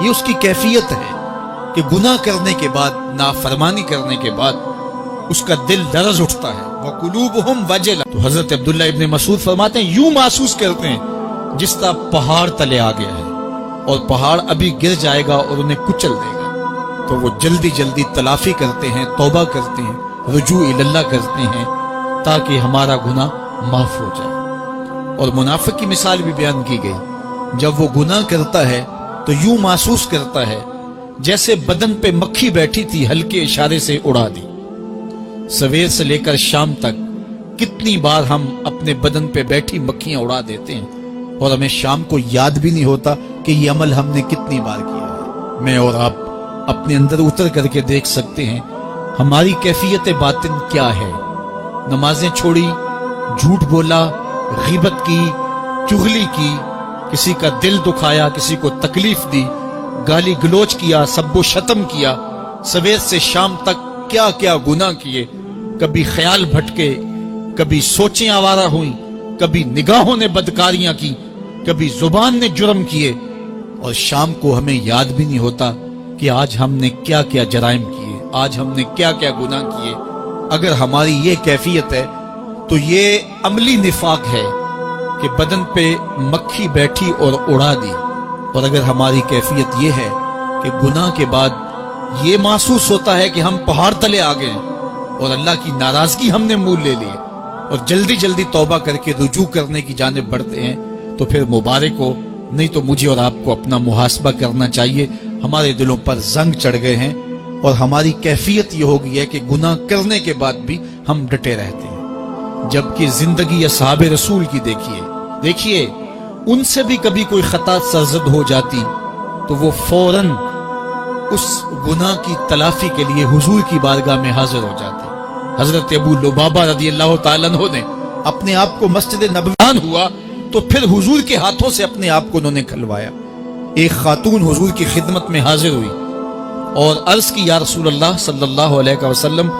یہ اس کی کیفیت ہے کہ گناہ کرنے کے بعد، نافرمانی کرنے کے بعد اس کا دل لرز اٹھتا ہے. وَقُلُوبُهُمْ وَجِلَةٌ. تو حضرت عبداللہ ابن مسعود فرماتے ہیں یوں محسوس کرتے ہیں جس طرح پہاڑ تلے آ گیا ہے اور پہاڑ ابھی گر جائے گا اور انہیں کچل دے گا. تو وہ جلدی جلدی تلافی کرتے ہیں، توبہ کرتے ہیں، رجوع اللہ کرتے ہیں تاکہ ہمارا گناہ معاف ہو جائے. اور منافق کی مثال بھی بیان کی گئی. جب وہ گناہ کرتا ہے تو یوں محسوس کرتا ہے جیسے بدن پہ مکھی بیٹھی تھی، ہلکے اشارے سے اڑا دی. سویر سے لے کر شام تک کتنی بار ہم اپنے بدن پہ بیٹھی مکھیاں اڑا دیتے ہیں اور ہمیں شام کو یاد بھی نہیں ہوتا کہ یہ عمل ہم نے کتنی بار کیا ہے. میں اور آپ اپنے اندر اتر کر کے دیکھ سکتے ہیں ہماری کیفیت باطن کیا ہے. نمازیں چھوڑی، جھوٹ بولا، غیبت کی، چغلی کی، کسی کا دل دکھایا، کسی کو تکلیف دی، گالی گلوچ کیا، سب و شتم کیا، سویر سے شام تک کیا کیا گناہ کیے. کبھی خیال بھٹکے، کبھی سوچیں آوارہ ہوئیں، کبھی نگاہوں نے بدکاریاں کی، کبھی زبان نے جرم کیے، اور شام کو ہمیں یاد بھی نہیں ہوتا کہ آج ہم نے کیا کیا جرائم کیے، آج ہم نے کیا کیا گناہ کیے. اگر ہماری یہ کیفیت ہے تو یہ عملی نفاق ہے کہ بدن پہ مکھی بیٹھی اور اڑا دی. اور اگر ہماری کیفیت یہ ہے کہ گناہ کے بعد یہ محسوس ہوتا ہے کہ ہم پہاڑ تلے آ گئے اور اللہ کی ناراضگی ہم نے مول لے لی اور جلدی جلدی توبہ کر کے رجوع کرنے کی جانب بڑھتے ہیں، تو پھر مبارک ہو. نہیں تو مجھے اور آپ کو اپنا محاسبہ کرنا چاہیے. ہمارے دلوں پر زنگ چڑھ گئے ہیں اور ہماری کیفیت یہ ہو گئی ہے کہ گناہ کرنے کے بعد بھی ہم ڈٹے رہتے ہیں. جبکہ زندگی اصحاب رسول کی دیکھیے ان سے بھی کبھی کوئی خطا سرزد ہو جاتی تو وہ فوراً اس گناہ کی تلافی کے لیے حضور کی بارگاہ میں حاضر ہو جاتے. حضرت ابو لبابہ رضی اللہ تعالیٰ عنہ نے اپنے آپ کو مسجد نبوی ہوا تو پھر حضور کے ہاتھوں سے اپنے آپ کو انہوں نے کھلوایا. ایک خاتون حضور کی خدمت میں حاضر ہوئی اور عرض کی یا رسول اللہ صلی اللہ علیہ وسلم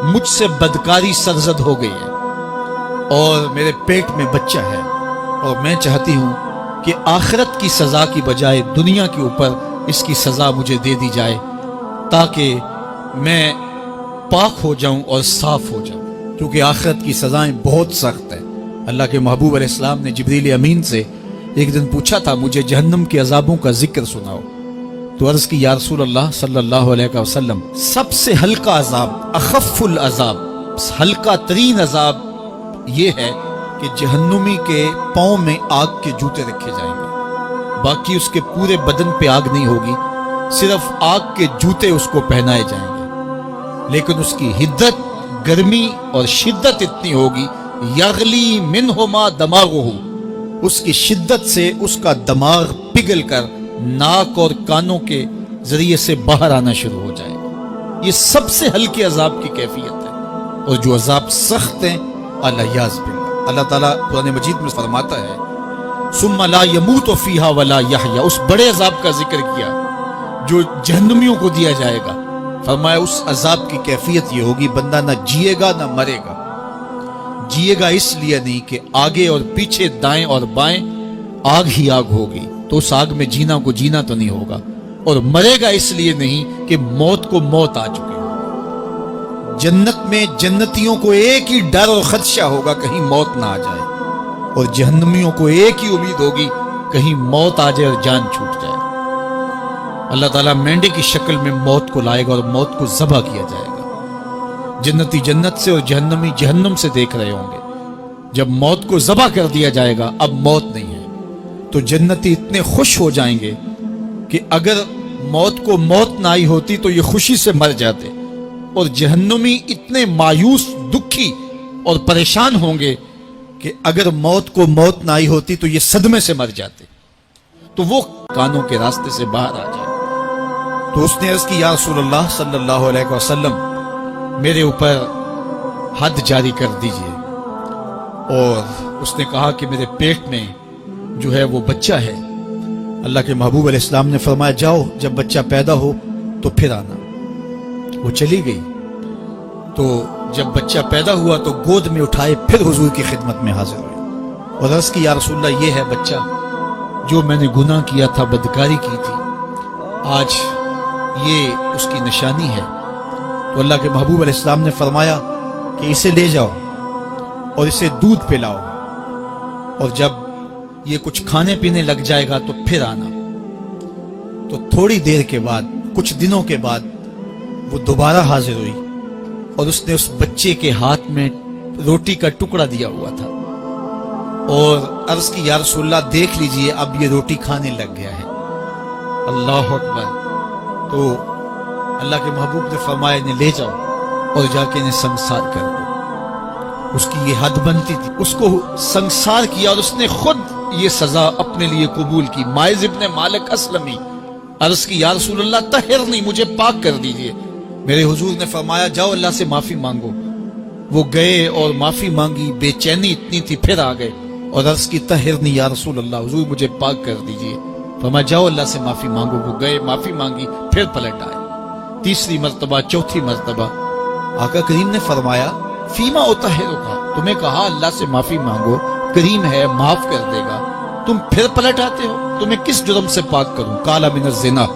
مجھ سے بدکاری سرزد ہو گئی ہے اور میرے پیٹ میں بچہ ہے اور میں چاہتی ہوں کہ آخرت کی سزا کی بجائے دنیا کے اوپر اس کی سزا مجھے دے دی جائے تاکہ میں پاک ہو جاؤں اور صاف ہو جاؤں، کیونکہ آخرت کی سزائیں بہت سخت ہیں. اللہ کے محبوب علیہ السلام نے جبریل امین سے ایک دن پوچھا تھا مجھے جہنم کے عذابوں کا ذکر سناؤ. تو عرض کی یا رسول اللہ صلی اللہ علیہ وسلم سب سے ہلکا عذاب، اخف العذاب، ہلکا ترین عذاب یہ ہے کہ جہنمی کے پاؤں میں آگ کے جوتے رکھے جائیں گے. باقی اس کے پورے بدن پہ آگ نہیں ہوگی، صرف آگ کے جوتے اس کو پہنائے جائیں گے. لیکن اس کی حدت، گرمی اور شدت اتنی ہوگی یغلی منہما دماغہ، اس کی شدت سے اس کا دماغ پگھل کر ناک اور کانوں کے ذریعے سے باہر آنا شروع ہو جائے گا. یہ سب سے ہلکے عذاب کی کیفیت ہے. اور جو عذاب سخت ہیں الیاذ باللہ، اللہ تعالیٰ قرآن مجید میں فرماتا ہے ثم لا يموت فیہا ولا یحیا، اس بڑے عذاب کا ذکر کیا جو جہنمیوں کو دیا جائے گا. فرمایا اس عذاب کی کیفیت یہ ہوگی بندہ نہ جیے گا نہ مرے گا. جیے گا اس لیے نہیں کہ آگے اور پیچھے، دائیں اور بائیں آگ ہی آگ ہوگی تو اس آگ میں جینا کو جینا تو نہیں ہوگا. اور مرے گا اس لیے نہیں کہ موت کو موت آ چکے. جنت میں جنتیوں کو ایک ہی ڈر اور خدشہ ہوگا کہیں موت نہ آ جائے، اور جہنمیوں کو ایک ہی امید ہوگی کہیں موت آ جائے اور جان چھوٹ جائے. اللہ تعالیٰ مینڈے کی شکل میں موت کو لائے گا اور موت کو ذبح کیا جائے گا. جنتی جنت سے اور جہنمی جہنم سے دیکھ رہے ہوں گے. جب موت کو ذبح کر دیا جائے گا اب موت نہیں ہے تو جنتی اتنے خوش ہو جائیں گے کہ اگر موت کو موت نہ آئی ہوتی تو یہ خوشی سے مر جاتے، اور جہنمی اتنے مایوس، دکھی اور پریشان ہوں گے کہ اگر موت کو موت نہ آئی ہوتی تو یہ صدمے سے مر جاتے. تو وہ کانوں کے راستے سے باہر آ جائے. تو اس نے عرض کی یا رسول اللہ صلی اللہ علیہ وسلم میرے اوپر حد جاری کر دیجئے. اور اس نے کہا کہ میرے پیٹ میں جو ہے وہ بچہ ہے. اللہ کے محبوب علیہ السلام نے فرمایا جاؤ جب بچہ پیدا ہو تو پھر آنا. وہ چلی گئی. تو جب بچہ پیدا ہوا تو گود میں اٹھائے پھر حضور کی خدمت میں حاضر ہوئے اور عرض کی یا رسول اللہ یہ ہے بچہ جو میں نے گناہ کیا تھا، بدکاری کی تھی، آج یہ اس کی نشانی ہے۔ تو اللہ کے محبوب علیہ السلام نے فرمایا کہ اسے لے جاؤ اور اسے دودھ پلاؤ، اور جب یہ کچھ کھانے پینے لگ جائے گا تو پھر آنا۔ تو تھوڑی دیر کے بعد، کچھ دنوں کے بعد وہ دوبارہ حاضر ہوئی اور اس نے اس بچے کے ہاتھ میں روٹی کا ٹکڑا دیا ہوا تھا اور عرض کی یا رسول اللہ دیکھ لیجئے اب یہ روٹی کھانے لگ گیا ہے۔ اللہ اکبر۔ تو اللہ کے محبوب نے فرمایا انہیں لے جاؤ اور جا کے انہیں سنسار کر دو۔ اس کی یہ حد بنتی تھی، اس کو سنسار کیا اور اس نے خود یہ سزا اپنے لیے قبول کی۔ مائز ابن مالک اسلمی عرض کی یا رسول اللہ طہرنی، مجھے پاک کر دیجئے۔ میرے حضور نے فرمایا جاؤ اللہ سے معافی مانگو۔ وہ گئے اور معافی مانگی، بے چینی اتنی تھی، پھر آ گئے اور عرض کی طہرنی یا رسول اللہ، حضور مجھے پاک کر دیجئے۔ فرمایا جاؤ اللہ سے معافی مانگو۔ وہ گئے، معافی مانگی، پھر پلٹ آئے، تیسری مرتبہ، چوتھی مرتبہ۔ آقا کریم نے فرمایا فیما اطہرک، تمہیں کہا اللہ سے معافی مانگو، کریم ہے معاف کر دے گا، تم پھر پلٹ آتے ہو، تمہیں کس جرم سے پاک کروں؟ قال من الزنا،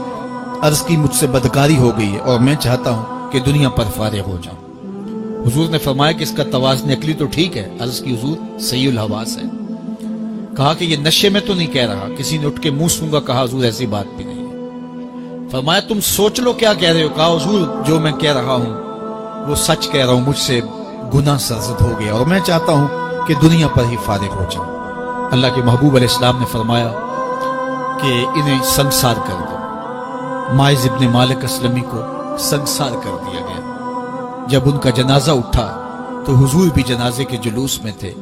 عرض کی مجھ سے بدکاری ہو گئی ہے اور میں چاہتا ہوں کہ دنیا پر فارغ ہو جاؤں۔ حضور نے فرمایا کہ اس کا توازن عقلی تو ٹھیک ہے، عرض کی حضور صحیح الحواس ہے۔ کہا کہ یہ نشے میں تو نہیں کہہ رہا، کسی نے اٹھ کے منہ سونگا، کہا حضور ایسی بات بھی نہیں ہے۔ فرمایا تم سوچ لو کیا کہہ رہے ہو؟ کہا حضور جو میں کہہ رہا ہوں وہ سچ کہہ رہا ہوں، مجھ سے گناہ سرزد ہو گیا اور میں چاہتا ہوں کہ دنیا پر ہی فارغ ہو جاؤں۔ اللہ کے محبوب علیہ السلام نے فرمایا کہ انہیں سنسار کر دو۔ مائز ابن مالک اسلمی کو سنسار کر دیا گیا۔ جب ان کا جنازہ اٹھا تو حضور بھی جنازے کے جلوس میں تھے۔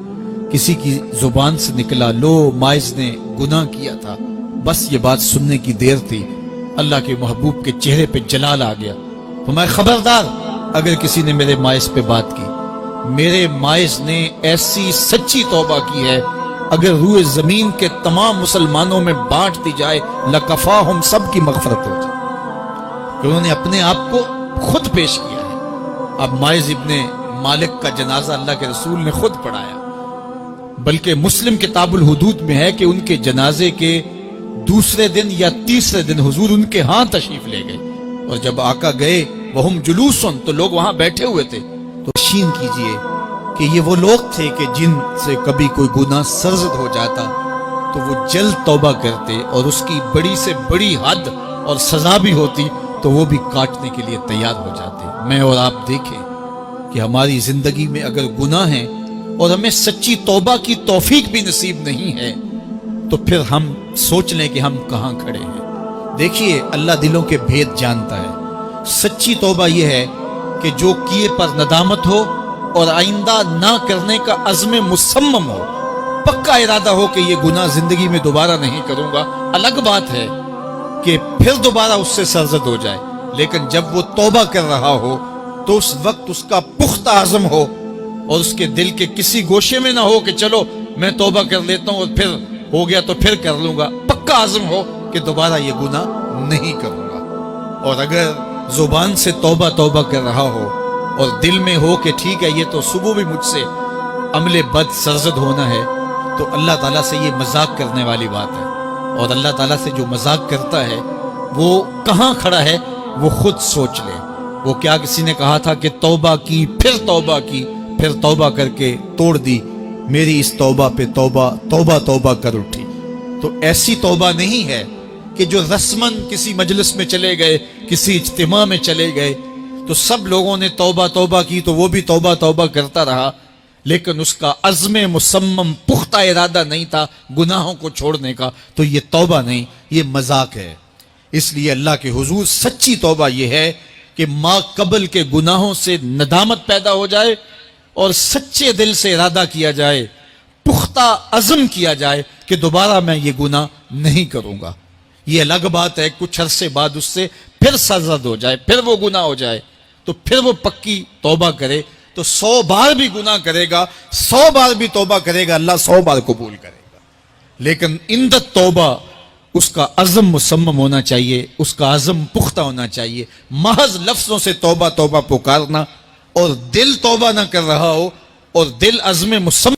کسی کی زبان سے نکلا لو مائز نے گناہ کیا تھا، بس یہ بات سننے کی دیر تھی، اللہ کے محبوب کے چہرے پہ جلال آ گیا۔ فرمایا خبردار اگر کسی نے میرے مائز پہ بات کی، میرے مائز نے ایسی سچی توبہ کی ہے اگر روئے زمین کے تمام مسلمانوں میں بانٹ دی جائے لکفاہم، سب کی مغفرت ہو جائے، کہ انہوں نے اپنے آپ کو خود پیش کیا ہے۔ اب مائز ابن مالک کا جنازہ اللہ کے رسول نے خود پڑھایا، بلکہ مسلم کتاب الحدود میں ہے کہ ان کے جنازے کے دوسرے دن یا تیسرے دن حضور ان کے ہاں تشریف لے گئے، اور جب آقا گئے وہم جلوسن، تو لوگ وہاں بیٹھے ہوئے تھے۔ تو یقین کیجئے کہ یہ وہ لوگ تھے کہ جن سے کبھی کوئی گناہ سرزد ہو جاتا تو وہ جلد توبہ کرتے، اور اس کی بڑی سے بڑی حد اور سزا بھی ہوتی تو وہ بھی کاٹنے کے لیے تیار ہو جاتے۔ میں اور آپ دیکھیں کہ ہماری زندگی میں اگر گناہ ہیں اور ہمیں سچی توبہ کی توفیق بھی نصیب نہیں ہے تو پھر ہم سوچ لیں کہ ہم کہاں کھڑے ہیں۔ دیکھیے اللہ دلوں کے بھید جانتا ہے۔ سچی توبہ یہ ہے کہ جو کیے پر ندامت ہو اور آئندہ نہ کرنے کا عزم مصمم ہو، پکا ارادہ ہو کہ یہ گناہ زندگی میں دوبارہ نہیں کروں گا۔ الگ بات ہے کہ پھر دوبارہ اس سے سرزد ہو جائے، لیکن جب وہ توبہ کر رہا ہو تو اس وقت اس کا پختہ عزم ہو اور اس کے دل کے کسی گوشے میں نہ ہو کہ چلو میں توبہ کر لیتا ہوں اور پھر ہو گیا تو پھر کر لوں گا۔ پکا عزم ہو کہ دوبارہ یہ گناہ نہیں کروں گا۔ اور اگر زبان سے توبہ توبہ کر رہا ہو اور دل میں ہو کہ ٹھیک ہے یہ تو صبح بھی مجھ سے عمل بد سرزد ہونا ہے، تو اللہ تعالیٰ سے یہ مذاق کرنے والی بات ہے، اور اللہ تعالیٰ سے جو مذاق کرتا ہے وہ کہاں کھڑا ہے وہ خود سوچ لے۔ وہ کیا کسی نے کہا تھا کہ توبہ کی، پھر توبہ کی، پھر توبہ کر کے توڑ دی، میری اس توبہ پہ توبہ توبہ توبہ کر اٹھی۔ تو ایسی توبہ نہیں ہے کہ جو رسماً کسی مجلس میں چلے گئے، کسی اجتماع میں چلے گئے تو سب لوگوں نے توبہ توبہ کی تو وہ بھی توبہ توبہ کرتا رہا، لیکن اس کا عزم مصمم پختہ ارادہ نہیں تھا گناہوں کو چھوڑنے کا، تو یہ توبہ نہیں، یہ مذاق ہے۔ اس لیے اللہ کے حضور سچی توبہ یہ ہے کہ ما قبل کے گناہوں سے ندامت پیدا ہو جائے اور سچے دل سے ارادہ کیا جائے، پختہ عزم کیا جائے کہ دوبارہ میں یہ گناہ نہیں کروں گا۔ یہ الگ بات ہے کچھ عرصے بعد اس سے پھر سرزد ہو جائے، پھر وہ گناہ ہو جائے تو پھر وہ پکی توبہ کرے، تو 100 بار بھی گناہ کرے گا، 100 بار بھی توبہ کرے گا، اللہ 100 بار قبول کرے گا۔ لیکن اندت توبہ اس کا عزم مصمم ہونا چاہیے، اس کا عزم پختہ ہونا چاہیے۔ محض لفظوں سے توبہ توبہ پکارنا اور دل توبہ نہ کر رہا ہو اور دل عزم مصمم